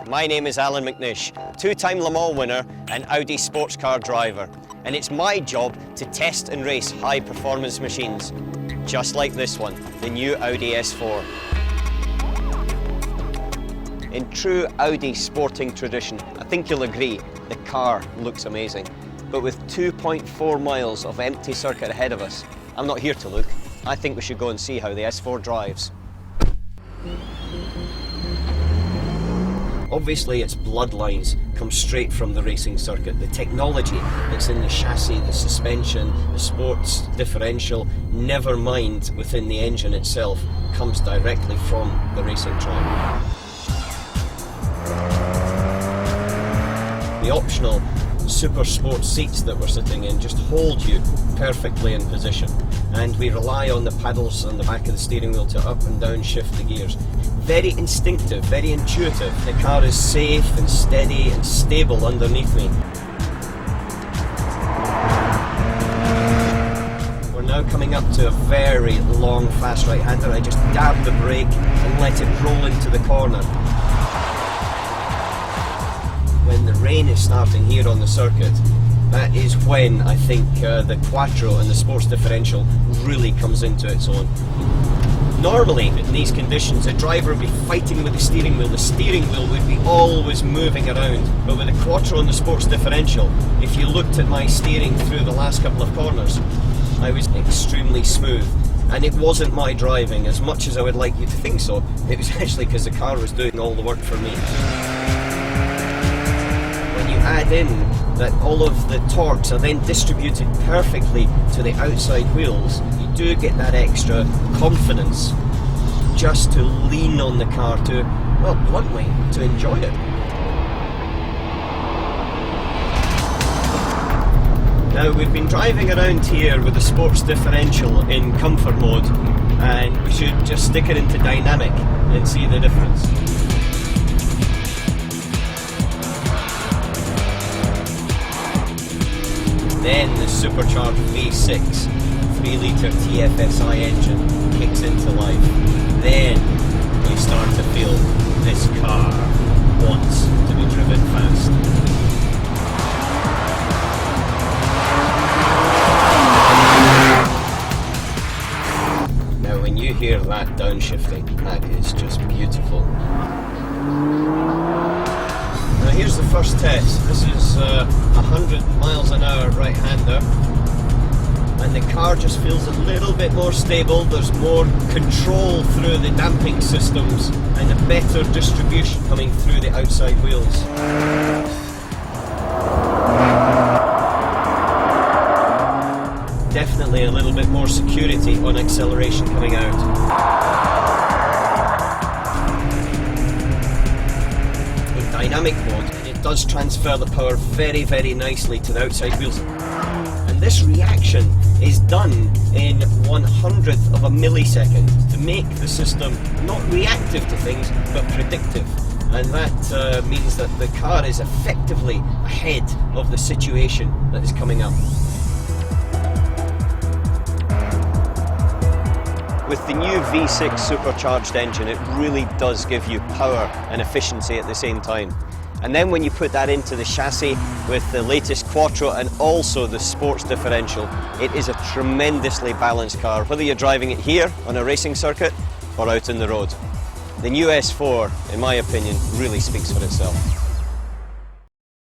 My name is Alan McNish, two-time Le Mans winner and Audi sports car driver, and it's my job to test and race high-performance machines, just like this one, the new Audi S4. In true Audi sporting tradition, I think you'll agree, the car looks amazing. But with 2.4 miles of empty circuit ahead of us, I'm not here to look. I think we should go and see how the S4 drives. Obviously, its bloodlines come straight from the racing circuit. The technology that's in the chassis, the suspension, the sports differential, never mind within the engine itself, comes directly from the racing track. The optional super sport seats that we're sitting in just hold you perfectly in position, and we rely on the paddles on the back of the steering wheel to up and down shift the gears. Very instinctive, very intuitive. The car is safe and steady and stable underneath me. We're now coming up to a very long fast right-hander. I just dab the brake and let it roll into the corner. When the rain is starting here on the circuit, that is when I think the Quattro and the sports differential really comes into its own. Normally, in these conditions, a driver would be fighting with the steering wheel. The steering wheel would be always moving around. But with the Quattro and the sports differential, if you looked at my steering through the last couple of corners, I was extremely smooth. And it wasn't my driving, as much as I would like you to think so. It was actually because the car was doing all the work for me. When you add in that all of the torques are then distributed perfectly to the outside wheels, you do get that extra confidence just to lean on the car to, well, bluntly, to enjoy it. Now, we've been driving around here with the sports differential in comfort mode, and we should just stick it into dynamic and see the difference. Then the supercharged V6 3-litre TFSI engine kicks into life. Then you start to feel this car wants to be driven fast. Now when you hear that downshifting, that is just beautiful. Now here's the first test. This is 100 miles an hour right-hander, and the car just feels a little bit more stable. There's more control through the damping systems and a better distribution coming through the outside wheels. Definitely a little bit more security on acceleration coming out. Dynamic mode, and it does transfer the power very, very nicely to the outside wheels. And this reaction is done in 1/100th of a millisecond to make the system not reactive to things, but predictive. And that means that the car is effectively ahead of the situation that is coming up. With the new V6 supercharged engine, it really does give you power and efficiency at the same time. And then when you put that into the chassis with the latest Quattro and also the sports differential, it is a tremendously balanced car, whether you're driving it here on a racing circuit or out on the road. The new S4, in my opinion, really speaks for itself.